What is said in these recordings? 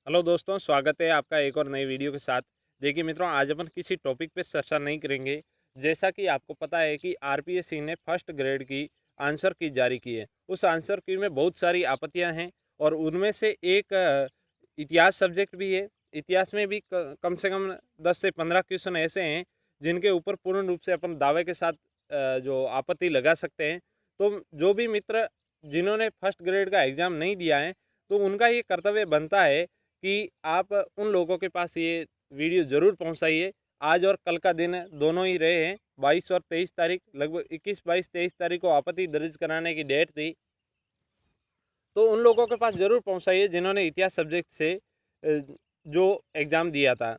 Hello दोस्तों, स्वागत है आपका एक और नई वीडियो के साथ। देखिए मित्रों, आज अपन किसी टॉपिक पे चर्चा नहीं करेंगे। जैसा कि आपको पता है कि आरपीएससी ने फर्स्ट ग्रेड की आंसर की जारी की है। उस आंसर की में बहुत सारी आपत्तियां हैं और उनमें से एक इतिहास सब्जेक्ट भी है। इतिहास में भी कम से कम 10 से 15 क्वेश्चन ऐसे हैं जिनके ऊपर पूर्ण रूप से अपन दावे के साथ जो आपत्ति लगा सकते हैं। तो जो भी मित्र जिन्होंने फर्स्ट ग्रेड का एग्ज़ाम नहीं दिया है, तो उनका ये कर्तव्य बनता है कि आप उन लोगों के पास ये वीडियो ज़रूर पहुंचाइए। आज और कल का दिन दोनों ही रहे हैं, 22 और 23 तारीख, लगभग 21, 22, 23 तारीख को आपत्ति दर्ज कराने की डेट थी। तो उन लोगों के पास ज़रूर पहुंचाइए जिन्होंने इतिहास सब्जेक्ट से जो एग्ज़ाम दिया था।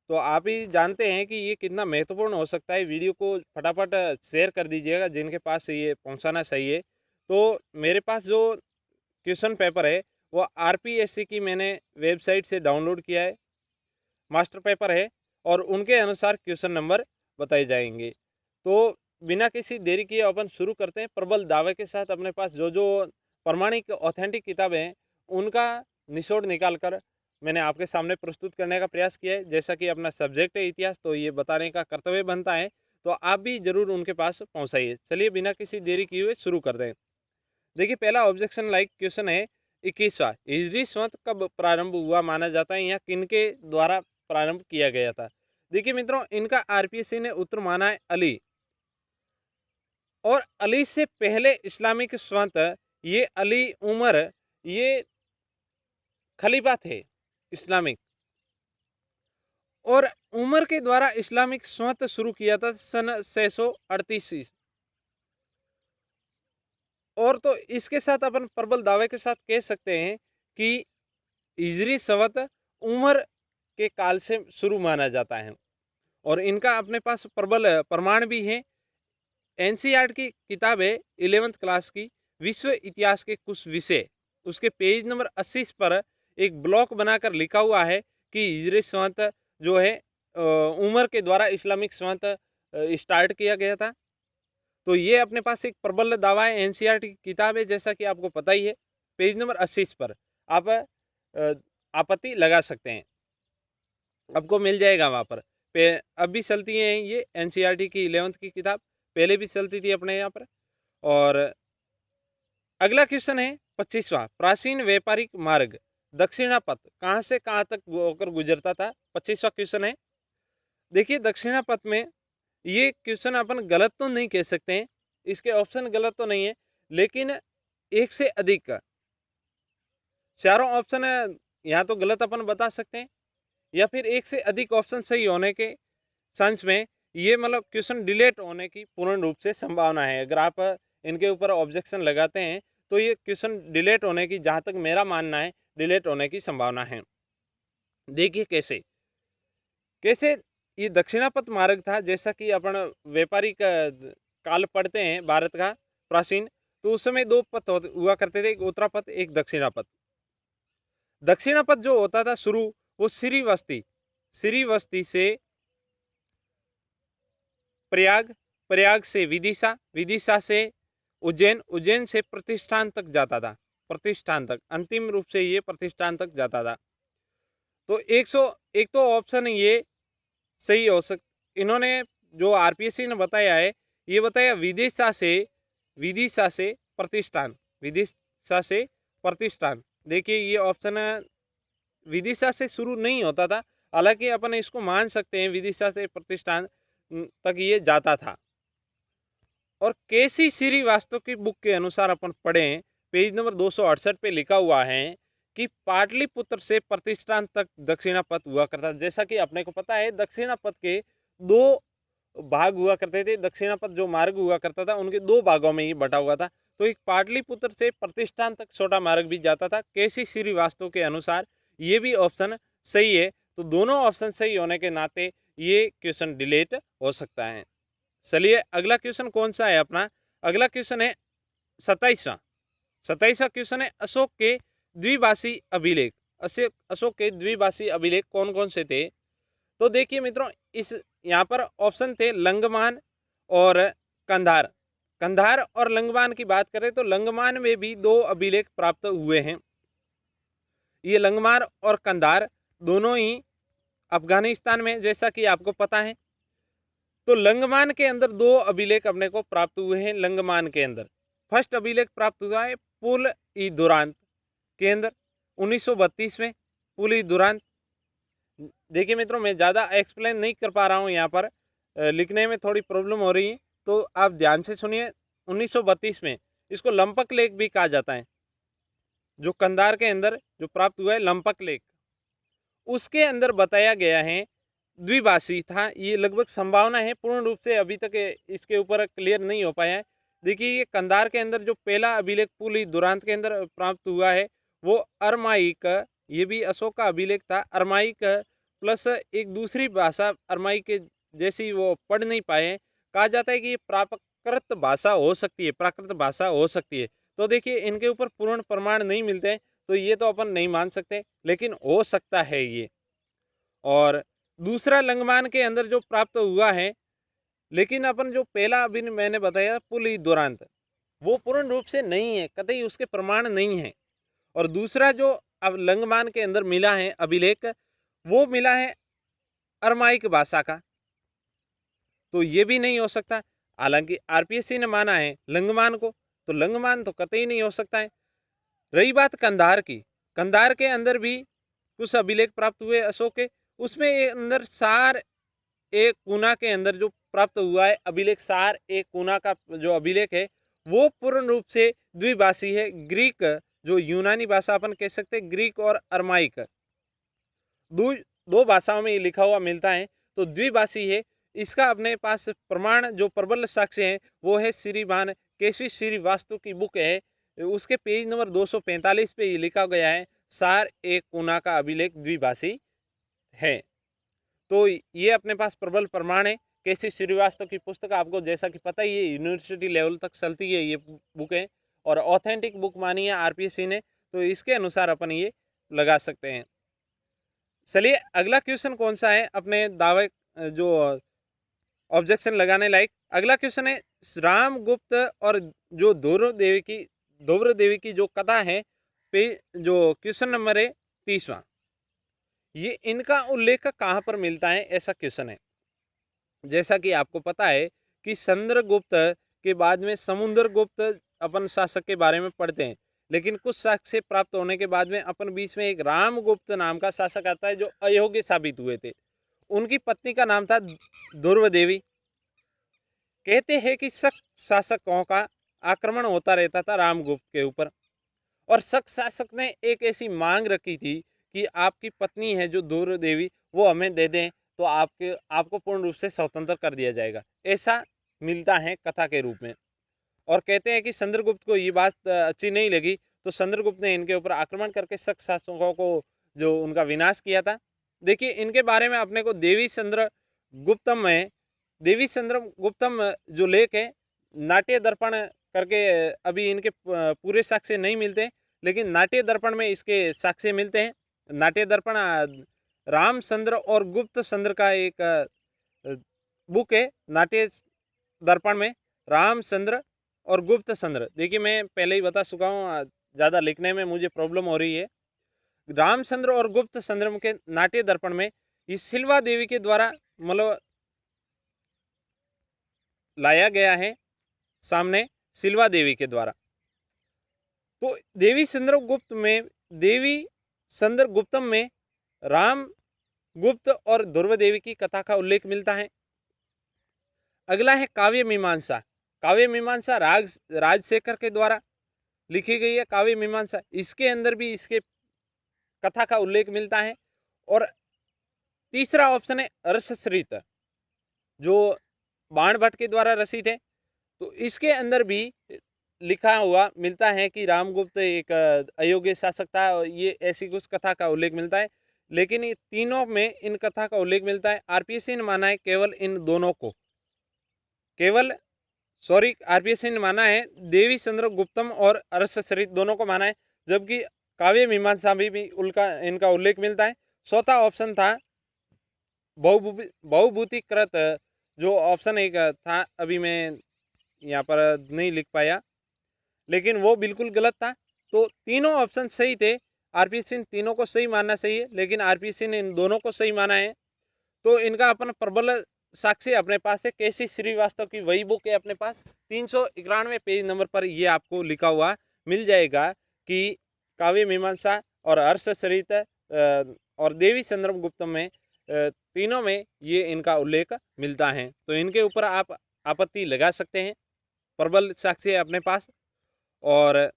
तो आप ही जानते हैं कि ये कितना महत्वपूर्ण हो सकता है। वीडियो को फटाफट शेयर कर दीजिएगा जिनके पास ये पहुंचाना चाहिए। तो मेरे पास जो क्वेश्चन पेपर है वो आरपीएससी की मैंने वेबसाइट से डाउनलोड किया है, मास्टर पेपर है, और उनके अनुसार क्वेश्चन नंबर बताए जाएंगे। तो बिना किसी देरी किए अपन शुरू करते हैं प्रबल दावे के साथ। अपने पास जो जो प्रमाणिक ऑथेंटिक किताबें हैं उनका निचोड़ निकाल कर मैंने आपके सामने प्रस्तुत करने का प्रयास किया है। जैसा कि अपना सब्जेक्ट है इतिहास, तो ये बताने का कर्तव्य बनता है, तो आप भी जरूर उनके पास पहुंचाइए। चलिए बिना किसी देरी किए हुए शुरू करते हैं। देखिए, पहला ऑब्जेक्शन लाइक क्वेश्चन है 21वां हिजरी संवत कब प्रारंभ हुआ माना जाता है, या किनके द्वारा प्रारंभ किया गया था। देखिए मित्रों, इनका आरपीएससी ने उत्तर माना है अली। और अली से पहले इस्लामिक संवत, ये अली उमर, ये खलीफा थे इस्लामिक। और उमर के द्वारा इस्लामिक संवत शुरू किया था सन 638। और तो इसके साथ अपन प्रबल दावे के साथ कह सकते हैं कि हिजरी संवत उमर के काल से शुरू माना जाता है। और इनका अपने पास प्रबल प्रमाण भी है। एनसीईआरटी की किताब है 11th क्लास की, विश्व इतिहास के कुछ विषय, उसके पेज नंबर 80 पर एक ब्लॉक बनाकर लिखा हुआ है कि हिजरी संवत जो है उमर के द्वारा इस्लामिक संवत स्टार्ट किया गया था। तो ये अपने पास एक प्रबल दावा है। एनसीईआरटी की किताब है, जैसा कि आपको पता ही है। पेज नंबर 80 पर आप आपत्ति लगा सकते हैं, आपको मिल जाएगा वहाँ पर। अब भी चलती है ये एनसीईआरटी की 11th की किताब, पहले भी चलती थी अपने यहाँ पर। और अगला क्वेश्चन है 25वां, प्राचीन व्यापारिक मार्ग दक्षिणापथ कहाँ से कहाँ तक होकर गुजरता था। 25वां क्वेश्चन है। देखिए, दक्षिणापथ में ये क्वेश्चन अपन गलत तो नहीं कह सकते हैं, इसके ऑप्शन गलत तो नहीं है, लेकिन एक से अधिक का चारों ऑप्शन यहाँ तो गलत अपन बता सकते हैं, या फिर एक से अधिक ऑप्शन सही होने के संच में ये मतलब क्वेश्चन डिलेट होने की पूर्ण रूप से संभावना है। अगर आप इनके ऊपर ऑब्जेक्शन लगाते हैं तो ये क्वेश्चन डिलेट होने की, जहाँ तक मेरा मानना है, डिलेट होने की संभावना है। देखिए कैसे कैसे ये दक्षिणापथ मार्ग था। जैसा कि अपन व्यापारिक काल पढ़ते हैं भारत का प्राचीन, तो उस समय दो पथ हुआ करते थे, एक उत्तरापथ एक दक्षिणापथ। दक्षिणापथ जो होता था शुरू, वो श्रीवस्ती से प्रयाग, प्रयाग से विदिशा, विदिशा से उज्जैन, उज्जैन से प्रतिष्ठान तक जाता था। प्रतिष्ठान तक, अंतिम रूप से ये प्रतिष्ठान तक जाता था। तो 100 एक तो ऑप्शन ये सही हो इन्होंने जो आरपीएससी ने बताया है, ये बताया विदिशा से प्रतिष्ठान, विदिशा से प्रतिष्ठान। देखिए, ये ऑप्शन विदिशा से शुरू नहीं होता था, हालांकि अपन इसको मान सकते हैं विदिशा से प्रतिष्ठान तक ये जाता था। और केसी श्रीवास्तव की बुक के अनुसार अपन पढ़ें, पेज नंबर 268 पे लिखा हुआ है कि पाटलिपुत्र से प्रतिष्ठान तक दक्षिणापथ हुआ करता। जैसा कि अपने को पता है, दक्षिणापथ के दो भाग हुआ करते थे। दक्षिणापथ जो मार्ग हुआ करता था उनके दो भागों में ये बटा हुआ था। तो एक पाटलिपुत्र से प्रतिष्ठान तक छोटा मार्ग भी जाता था केसी श्रीवास्तव के अनुसार। ये भी ऑप्शन सही है। तो दोनों ऑप्शन सही होने के नाते ये क्वेश्चन डिलेट हो सकता है। चलिए अगला क्वेश्चन कौन सा है अपना। अगला क्वेश्चन है 27वां। 27वां क्वेश्चन है अशोक के द्विभाषी अभिलेख। अशोक के द्विभाषी अभिलेख कौन कौन से थे। तो देखिए मित्रों, इस यहाँ पर ऑप्शन थे लंगमान और कंधार। कंधार और लंगमान की बात करें तो लंगमान में भी दो अभिलेख प्राप्त हुए हैं। ये लंगमार और कंधार दोनों ही अफगानिस्तान में, जैसा कि आपको पता है। तो लंगमान के अंदर 2 अभिलेख अपने को प्राप्त हुए हैं। लंगमान के अंदर फर्स्ट अभिलेख प्राप्त हुआ है पुल ई दुरांत के अंदर 1932 में। पुल ई दुरांत, देखिए मित्रों, मैं ज़्यादा एक्सप्लेन नहीं कर पा रहा हूँ यहाँ पर, लिखने में थोड़ी प्रॉब्लम हो रही है, तो आप ध्यान से सुनिए। 1932 में इसको लंपक लेक भी कहा जाता है। जो कंधार के अंदर जो प्राप्त हुआ है लंपक लेक, उसके अंदर बताया गया है द्विभाषी था। ये लगभग संभावना है, पूर्ण रूप से अभी तक इसके ऊपर क्लियर नहीं हो पाया है। देखिए, ये कंधार के अंदर जो पहला अभिलेख पुल ई दुरांत के अंदर प्राप्त हुआ है वो अरमाइक, ये भी अशोक का अभिलेख था। अरमाइक प्लस एक दूसरी भाषा अरमाइक के जैसी वो पढ़ नहीं पाए। कहा जाता है कि ये प्राकृत भाषा हो सकती है, प्राकृत भाषा हो सकती है। तो देखिए, इनके ऊपर पूर्ण प्रमाण नहीं मिलते हैं, तो ये तो अपन नहीं मान सकते, लेकिन हो सकता है ये। और दूसरा लंगमान के अंदर जो प्राप्त हुआ है, लेकिन अपन जो पहला अभी मैंने बताया पुल ई दुरांत, वो पूर्ण रूप से नहीं है, कतई उसके प्रमाण नहीं है। और दूसरा जो अब लंगमान के अंदर मिला है अभिलेख, वो मिला है अरमाइक भाषा का, तो ये भी नहीं हो सकता। हालांकि आरपीएससी ने माना है लंगमान को, तो लंगमान तो कतई नहीं हो सकता है। रही बात कंधार की, कंधार के अंदर भी कुछ अभिलेख प्राप्त हुए अशोक के, उसमें अंदर सार ए कूना के अंदर जो प्राप्त हुआ है अभिलेख, सार ए कूना का जो अभिलेख है वो पूर्ण रूप से द्विभाषी है। ग्रीक, जो यूनानी भाषा अपन कह सकते हैं, ग्रीक और अरमाइक, दो दो भाषाओं में ये लिखा हुआ मिलता है, तो द्विभाषी है। इसका अपने पास प्रमाण जो प्रबल साक्ष्य है वो है श्रीमान केशवी श्रीवास्तु की बुक है, उसके पेज नंबर 245 पे ये लिखा गया है सार ए कूना का अभिलेख द्विभाषी है। तो ये अपने पास प्रबल प्रमाण है। केसी श्रीवास्तव की पुस्तक आपको जैसा कि पता ही है यूनिवर्सिटी लेवल तक चलती है ये बुक है, और ऑथेंटिक बुक मानी है आरपीएससी ने, तो इसके अनुसार अपन ये लगा सकते हैं। चलिए, अगला क्वेश्चन कौन सा है अपने दावे जो ऑब्जेक्शन लगाने लायक। अगला क्वेश्चन है रामगुप्त और जो ध्रुव देवी की जो कथा है, पे जो क्वेश्चन नंबर है 30वां, ये इनका उल्लेख कहाँ पर मिलता है, ऐसा क्वेश्चन है। जैसा कि आपको पता है कि चंद्रगुप्त के बाद में समुद्रगुप्त अपन शासक के बारे में पढ़ते हैं, लेकिन कुछ साक्ष्य प्राप्त होने के बाद में अपन बीच में एक रामगुप्त नाम का शासक आता है जो अयोग्य साबित हुए थे। उनकी पत्नी का नाम था ध्रुव देवी। कहते हैं कि शक शासकों का आक्रमण होता रहता था रामगुप्त के ऊपर, और शक शासक ने एक ऐसी मांग रखी थी कि आपकी पत्नी है जो ध्रुव देवी, वो हमें दे दें तो आपको पूर्ण रूप से स्वतंत्र कर दिया जाएगा, ऐसा मिलता है कथा के रूप में। और कहते हैं कि चंद्रगुप्त को ये बात अच्छी नहीं लगी, तो चंद्रगुप्त ने इनके ऊपर आक्रमण करके शक शासकों को जो उनका विनाश किया था। देखिए, इनके बारे में अपने को देवी चंद्र गुप्तम जो लेख है, नाट्य दर्पण करके, अभी इनके पूरे साक्ष्य नहीं मिलते, लेकिन नाट्य दर्पण में इसके साक्ष्य मिलते हैं। नाट्य दर्पण रामचंद्र और गुप्त चंद्र का एक बुक है। नाट्य दर्पण में रामचंद्र और गुप्त चंद्र, देखिए मैं पहले ही बता चुका हूँ, ज़्यादा लिखने में मुझे प्रॉब्लम हो रही है। रामचंद्र और गुप्त चंद्र के नाट्य दर्पण में ये सिल्वा देवी के द्वारा मतलब लाया गया है सामने, सिल्वा देवी के द्वारा। तो देवी चंद्रगुप्तम में राम गुप्त और ध्रुव देवी की कथा का उल्लेख मिलता है। अगला है काव्य मीमांसा। काव्य मीमांसा राजशेखर के द्वारा लिखी गई है काव्य मीमांसा, इसके अंदर भी इसके कथा का उल्लेख मिलता है। और तीसरा ऑप्शन है रसश्रित, जो बाण भट्ट के द्वारा रचित है, तो इसके अंदर भी लिखा हुआ मिलता है कि रामगुप्त एक अयोग्य शासक था, और ये ऐसी कुछ कथा का उल्लेख मिलता है। लेकिन ये तीनों में इन कथा का उल्लेख मिलता है। आरपीएससी ने माना है केवल इन दोनों को, आरपीएससी ने माना है देवी चंद्र गुप्तम और रसश्रित दोनों को माना है, जबकि काव्य मीमांसा भी इनका उल्लेख मिलता है। चौथा ऑप्शन था बहुभूतिकृत, जो ऑप्शन एक था, अभी मैं यहाँ पर नहीं लिख पाया, लेकिन वो बिल्कुल गलत था। तो तीनों ऑप्शन सही थे। आरपीएससी ने तीनों को सही मानना चाहिए, लेकिन आरपीएससी ने इन दोनों को सही माना है। तो इनका अपन प्रबल साक्ष्य अपने पास है, केसी श्रीवास्तव की वही बुक है अपने पास, 391 पेज नंबर पर ये आपको लिखा हुआ मिल जाएगा कि काव्य मीमांसा और हर्षचरित और देवी चंद्रगुप्तम में तीनों में ये इनका उल्लेख मिलता है। तो इनके ऊपर आप आपत्ति लगा सकते हैं, प्रबल साक्ष्य है अपने पास। और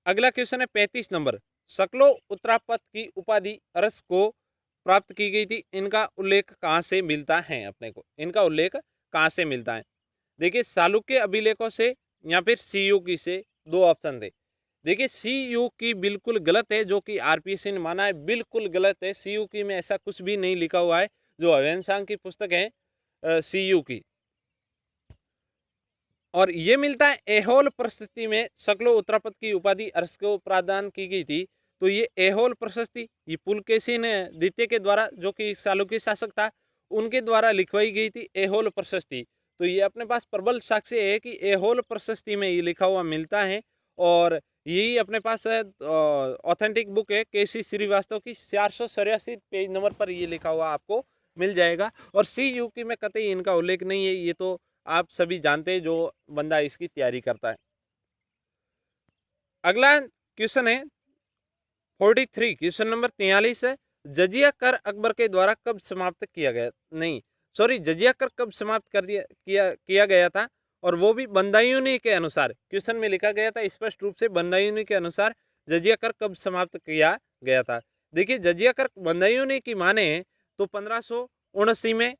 अगला क्वेश्चन है 35 नंबर, सकलो उत्तरापद की उपाधि अरस को प्राप्त की गई थी, इनका उल्लेख कहाँ से मिलता है अपने को, इनका उल्लेख कहाँ से मिलता है। देखिए चालुक्य अभिलेखों से या फिर सीयूकी से, दो ऑप्शन थे। देखिए सीयूकी बिल्कुल गलत है, जो कि आरपीएससी ने माना है, बिल्कुल गलत है। सीयूकी में ऐसा कुछ भी नहीं लिखा हुआ है। जो हवेनसांग की पुस्तक है सीयूकी, और ये मिलता है एहोल प्रशस्ति में सकलो उत्तरापद की उपाधि अर्श को प्रदान की गई थी। तो ये एहोल प्रशस्ति ये पुलकेशिन द्वितीय के द्वारा, जो कि चालुक्य शासक था, उनके द्वारा लिखवाई गई थी एहोल प्रशस्ति। तो ये अपने पास प्रबल साक्ष्य है कि एहोल प्रशस्ति में ये लिखा हुआ मिलता है। और यही अपने पास ऑथेंटिक बुक है केसी श्रीवास्तव की, 483 पेज नंबर पर ये लिखा हुआ आपको मिल जाएगा। और सी यू की में कतई इनका उल्लेख नहीं है, ये तो आप सभी जानते हैं जो बंदा इसकी तैयारी करता है। अगला क्वेश्चन है 43, क्वेश्चन नंबर 43 है, जजिया कर अकबर के द्वारा कब समाप्त किया गया, नहीं सॉरी, जजिया कर कब समाप्त कर दिया किया गया था, और वो भी बंदायूनी के अनुसार। क्वेश्चन में लिखा गया था स्पष्ट रूप से, बंदायूनी के अनुसार जजिया कर कब समाप्त किया गया था। देखिए जजिया कर बंदायूनी की माने तो 1579 में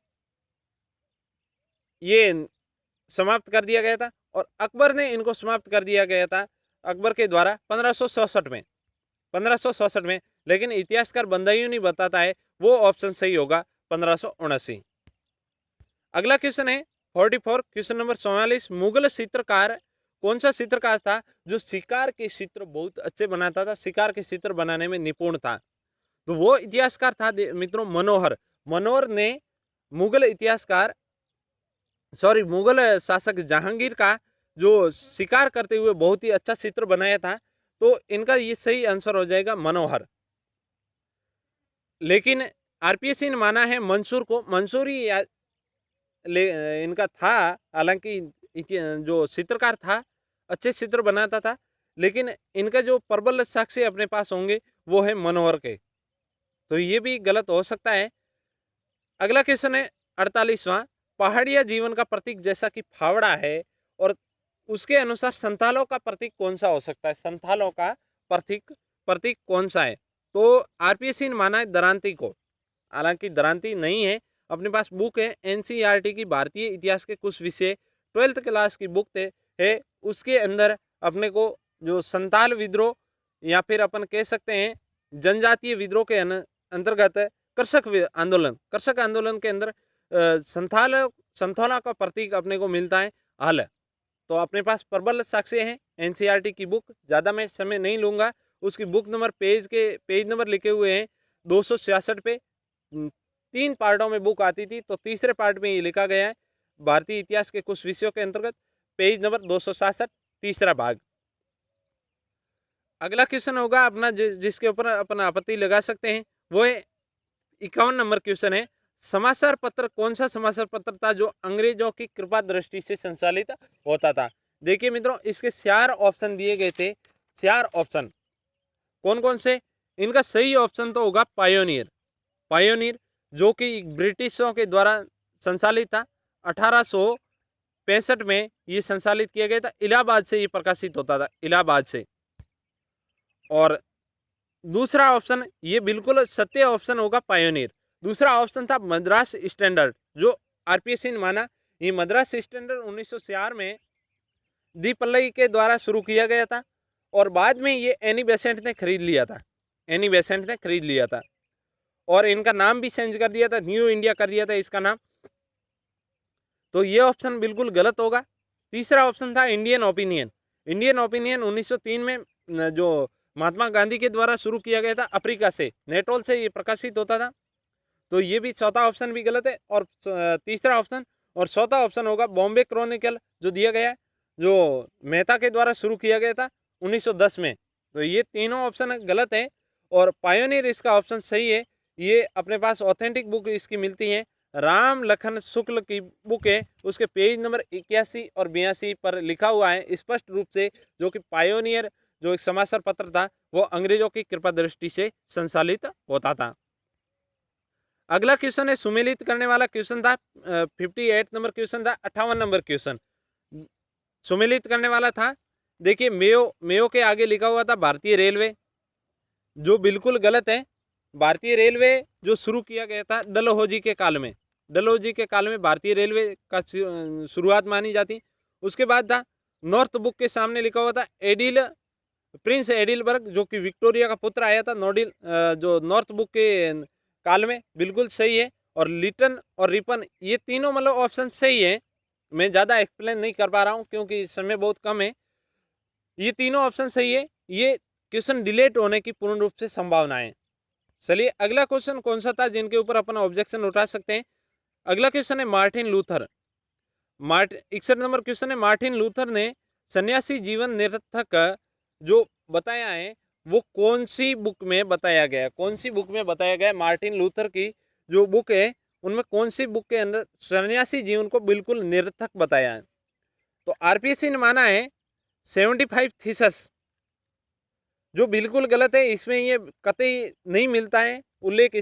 ये समाप्त कर दिया गया था, और अकबर ने इनको समाप्त कर दिया गया था अकबर के द्वारा 1567 में। लेकिन इतिहासकार बंदायूनी बताता है वो ऑप्शन सही होगा 1579। अगला क्वेश्चन है 44, क्वेश्चन नंबर 44, मुगल चित्रकार कौन सा चित्रकार था जो शिकार के चित्र बहुत अच्छे बनाता था, शिकार के चित्र बनाने में निपुण था। तो वो इतिहासकार था मित्रों मनोहर। मनोहर ने मुगल इतिहासकार मुगल शासक जहांगीर का जो शिकार करते हुए बहुत ही अच्छा चित्र बनाया था। तो इनका ये सही आंसर हो जाएगा मनोहर। लेकिन आरपीएससी ने माना है मंसूर को, मंसूर ही इनका था। हालांकि जो चित्रकार था अच्छे चित्र बनाता था, लेकिन इनका जो प्रबल साक्ष्य अपने पास होंगे वो है मनोहर के। तो ये भी गलत हो सकता है। अगला क्वेश्चन है 48वां, पहाड़िया जीवन का प्रतीक जैसा कि फावड़ा है, और उसके अनुसार संथालों का प्रतीक कौन सा हो सकता है, संथालों का प्रतीक कौन सा है। तो आरपीएससी ने माना है दरांती को, हालांकि दरांती नहीं है। अपने पास बुक है एनसीईआरटी की भारतीय इतिहास के कुछ विषय, 12th क्लास की बुक है, उसके अंदर अपने को जो संताल विद्रोह या फिर अपन कह सकते हैं जनजातीय विद्रोह के अंतर्गत कृषक आंदोलन के अंदर संथाला का प्रतीक अपने को मिलता है हल। तो अपने पास प्रबल साक्ष्य है एनसीईआरटी की बुक, ज़्यादा मैं समय नहीं लूँगा। उसकी बुक नंबर पेज नंबर लिखे हुए हैं 266 पे। 3 पार्टों में बुक आती थी, तो तीसरे पार्ट में ये लिखा गया है भारतीय इतिहास के कुछ विषयों के अंतर्गत, पेज नंबर 266, तीसरा भाग। अगला क्वेश्चन होगा अपना जिसके ऊपर अपन आपत्ति लगा सकते हैं, वो है 51 नंबर क्वेश्चन है, समाचार पत्र कौन सा समाचार पत्र था जो अंग्रेजों की कृपा दृष्टि से संचालित होता था। देखिए मित्रों इसके 4 ऑप्शन दिए गए थे, 4 ऑप्शन कौन कौन से। इनका सही ऑप्शन तो होगा पायोनियर, जो कि ब्रिटिशों के द्वारा संचालित था। 1865 में ये संचालित किया गया था, इलाहाबाद से ये प्रकाशित होता था, इलाहाबाद से। और दूसरा ऑप्शन ये बिल्कुल सत्य ऑप्शन होगा पायोनियर। दूसरा ऑप्शन था मद्रास स्टैंडर्ड, जो आरपीएससी ने माना ये मद्रास स्टैंडर्ड 1904 में दी पल्लई के द्वारा शुरू किया गया था, और बाद में ये एनी बेसेंट ने खरीद लिया था, और इनका नाम भी चेंज कर दिया था, न्यू इंडिया कर दिया था इसका नाम। तो ये ऑप्शन बिल्कुल गलत होगा। तीसरा ऑप्शन था इंडियन ओपिनियन 1903 में जो महात्मा गांधी के द्वारा शुरू किया गया था, अफ्रीका से नेटोल से ये प्रकाशित होता था। तो ये भी चौथा ऑप्शन भी गलत है, और तीसरा ऑप्शन और चौथा ऑप्शन होगा बॉम्बे क्रॉनिकल जो दिया गया है, जो मेहता के द्वारा शुरू किया गया था 1910 में, तो ये तीनों ऑप्शन गलत है और पायोनियर इसका ऑप्शन सही है। ये अपने पास ऑथेंटिक बुक इसकी मिलती है, राम लखन शुक्ल की बुक है, उसके पेज नंबर 81 और 82 पर लिखा हुआ है स्पष्ट रूप से, जो कि पायोनियर जो एक समाचार पत्र था वो अंग्रेजों की कृपा दृष्टि से संचालित होता था। अगला क्वेश्चन है सुमेलित करने वाला क्वेश्चन था, 58 नंबर क्वेश्चन था, 58 नंबर क्वेश्चन सुमेलित करने वाला था। देखिए मेयो मेयो के आगे लिखा हुआ था भारतीय रेलवे, जो बिल्कुल गलत है। भारतीय रेलवे जो शुरू किया गया था डलहौजी के काल में, डलहौजी के काल में भारतीय रेलवे का शुरुआत मानी जाती। उसके बाद था नॉर्थ बुक के सामने लिखा हुआ था एडिल, प्रिंस एडिलबर्ग जो कि विक्टोरिया का पुत्र आया था नोडिल, जो नॉर्थ बुक के काल में, बिल्कुल सही है। और लिटन और रिपन ये तीनों मतलब ऑप्शन सही है। मैं ज़्यादा एक्सप्लेन नहीं कर पा रहा हूँ क्योंकि समय बहुत कम है। ये तीनों ऑप्शन सही है। ये क्वेश्चन डिलेट होने की पूर्ण रूप से संभावना है। चलिए अगला क्वेश्चन कौन सा था जिनके ऊपर अपन ऑब्जेक्शन उठा सकते हैं। अगला क्वेश्चन है मार्टिन लूथर। 61 नंबर क्वेश्चन है, मार्टिन लूथर ने सन्यासी जीवन निरर्थक जो बताया है वो कौन सी बुक में बताया गया, कौन सी बुक में बताया गया। मार्टिन लूथर की जो बुक है उनमें कौन सी बुक के अंदर सन्यासी जीवन को बिल्कुल निरर्थक बताया है। तो आरपीएससी ने माना है 75 थीसिस, जो बिल्कुल गलत है। इसमें ये कतई नहीं मिलता है उल्लेख,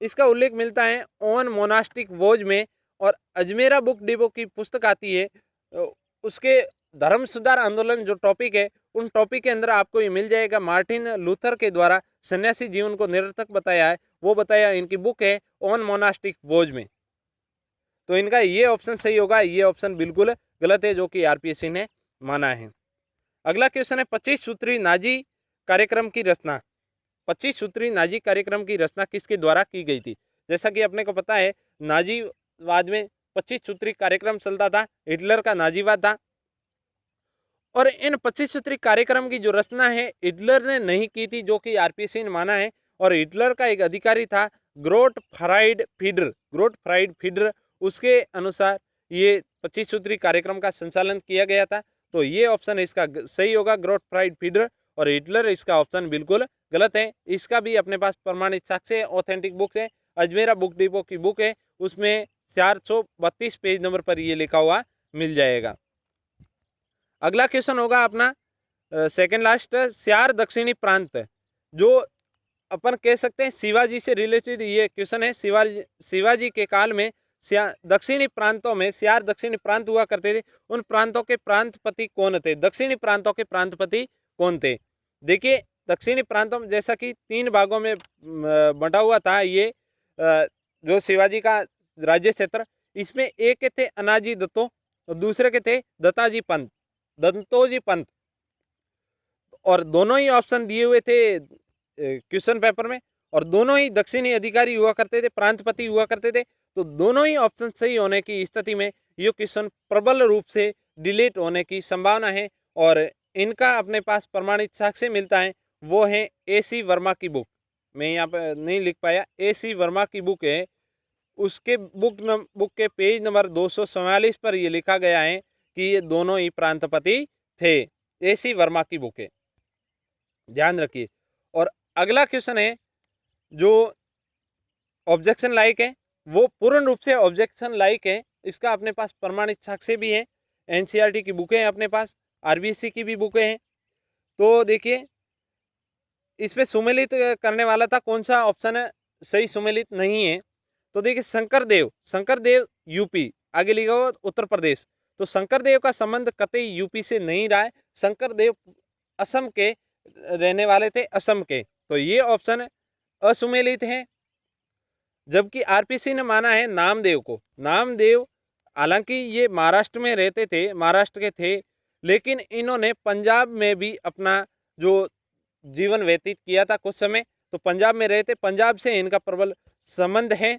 इसका उल्लेख मिलता है ऑन मोनास्टिक वोज में, और अजमेरा बुक डिपो की पुस्तक आती है, उसके धर्म सुधार आंदोलन जो टॉपिक है उन टॉपिक के अंदर आपको ये मिल जाएगा। मार्टिन लूथर के द्वारा सन्यासी जीवन को निरर्थक बताया है, वो बताया इनकी बुक है ऑन मोनास्टिक वोज में। तो इनका ये ऑप्शन सही होगा, ये ऑप्शन बिल्कुल गलत है जो कि आरपीएससी ने माना है। अगला क्वेश्चन है 25 सूत्री नाजी कार्यक्रम की रचना। 25 सूत्री नाजी कार्यक्रम की रचना किसके द्वारा की गई थी। जैसा कि अपने को पता है नाजीवाद में 25 सूत्री कार्यक्रम चलता था, हिटलर का नाजीवाद था। और इन 25 सूत्री कार्यक्रम की जो रचना है हिटलर ने नहीं की थी, जो कि आरपीएससी ने माना है। और हिटलर का एक अधिकारी था ग्रोटफ्राइड फीडर, ग्रोटफ्राइड फीडर, उसके अनुसार ये 25 सूत्री कार्यक्रम का संचालन किया गया था। तो ये ऑप्शन इसका सही होगा, ग्रोटफ्राइड फीडर। और हिटलर इसका ऑप्शन बिल्कुल गलत है। इसका भी अपने पास प्रमाणित साक्ष्य ऑथेंटिक बुक है, अजमेरा बुक डिपो की बुक है, उसमें 432 पेज नंबर पर ये लिखा हुआ मिल जाएगा। अगला क्वेश्चन होगा अपना सेकंड लास्ट, स्यार दक्षिणी प्रांत, जो अपन कह सकते हैं शिवाजी से रिलेटेड ये क्वेश्चन है। शिवाजी के काल में दक्षिणी प्रांतों में स्यार दक्षिणी प्रांत हुआ करते थे, उन प्रांतों के प्रांतपति कौन थे, दक्षिणी प्रांतों के प्रांतपति कौन थे। देखिए दक्षिणी प्रांतों में जैसा कि 3 भागों में बंटा हुआ था ये जो शिवाजी का राज्य क्षेत्र, इसमें एक के थे अनाजी दत्तो और दूसरे के थे दत्ताजी पंत, दत्तोजी पंत। और दोनों ही ऑप्शन दिए हुए थे क्वेश्चन पेपर में, और दोनों ही दक्षिणी अधिकारी हुआ करते थे, प्रांतपति हुआ करते थे। तो दोनों ही ऑप्शन सही होने की स्थिति में ये क्वेश्चन प्रबल रूप से डिलीट होने की संभावना है। और इनका अपने पास प्रमाणित साक्ष्य मिलता है, वो है AC वर्मा की बुक। मैं यहाँ पर नहीं लिख पाया, AC वर्मा की बुक है, उसके बुक के पेज नंबर 244 पर ये लिखा गया है कि ये दोनों ही प्रांतपति थे। AC वर्मा की बुक है, ध्यान रखिए। और अगला क्वेश्चन है जो ऑब्जेक्शन लाइक है, वो पूर्ण रूप से ऑब्जेक्शन लाइक है, इसका अपने पास प्रमाणित साक्ष्य भी है, NCERT की बुकें हैं अपने पास, RBC की भी बुकें हैं। तो देखिए इसमें सुमेलित करने वाला था कौन सा ऑप्शन है सही, सुमेलित नहीं है। तो देखिए शंकरदेव यूपी, आगे लिखा हुआ उत्तर प्रदेश। तो शंकरदेव का संबंध कतई यूपी से नहीं रहा है, शंकरदेव असम के रहने वाले थे, असम के। तो ये ऑप्शन असुमेलित है। जबकि आरपीसी ने माना है नामदेव को। नामदेव हालांकि ये महाराष्ट्र में रहते थे, महाराष्ट्र के थे, लेकिन इन्होंने पंजाब में भी अपना जो जीवन व्यतीत किया था कुछ समय, तो पंजाब में रहते, पंजाब से इनका प्रबल संबंध है।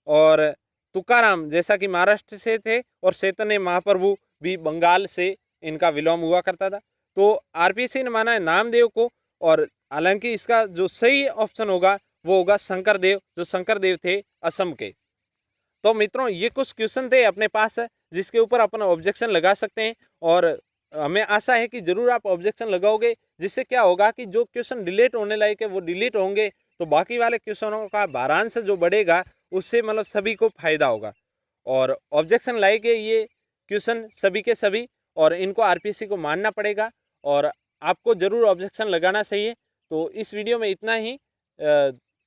और तुकाराम जैसा कि महाराष्ट्र से थे, और चैतन्य महाप्रभु भी बंगाल से इनका विलोम हुआ करता था। तो आरपीसी ने माना है नामदेव को, और हालांकि इसका जो सही ऑप्शन होगा वो होगा शंकरदेव, जो शंकरदेव थे असम के। तो मित्रों ये कुछ क्वेश्चन थे अपने पास जिसके ऊपर अपन ऑब्जेक्शन लगा सकते हैं, और हमें आशा है कि ज़रूर आप ऑब्जेक्शन लगाओगे, जिससे क्या होगा कि जो क्वेश्चन डिलीट होने लायक है वो डिलीट होंगे, तो बाकी वाले क्वेश्चनों का भारांश जो बढ़ेगा उससे मतलब सभी को फायदा होगा। और ऑब्जेक्शन लायक है ये क्वेश्चन सभी के सभी, और इनको आरपीएससी को मानना पड़ेगा और आपको ज़रूर ऑब्जेक्शन लगाना चाहिए। तो इस वीडियो में इतना ही।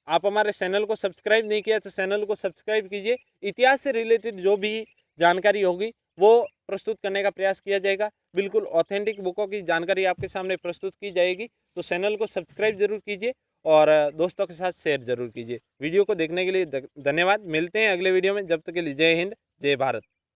आप हमारे चैनल को सब्सक्राइब नहीं किया तो चैनल को सब्सक्राइब कीजिए। इतिहास से रिलेटेड जो भी जानकारी होगी वो प्रस्तुत करने का प्रयास किया जाएगा। बिल्कुल ऑथेंटिक बुकों की जानकारी आपके सामने प्रस्तुत की जाएगी। तो चैनल को सब्सक्राइब जरूर कीजिए और दोस्तों के साथ शेयर जरूर कीजिए। वीडियो को देखने के लिए धन्यवाद। मिलते हैं अगले वीडियो में, जब तक के लिए जय हिंद, जय भारत।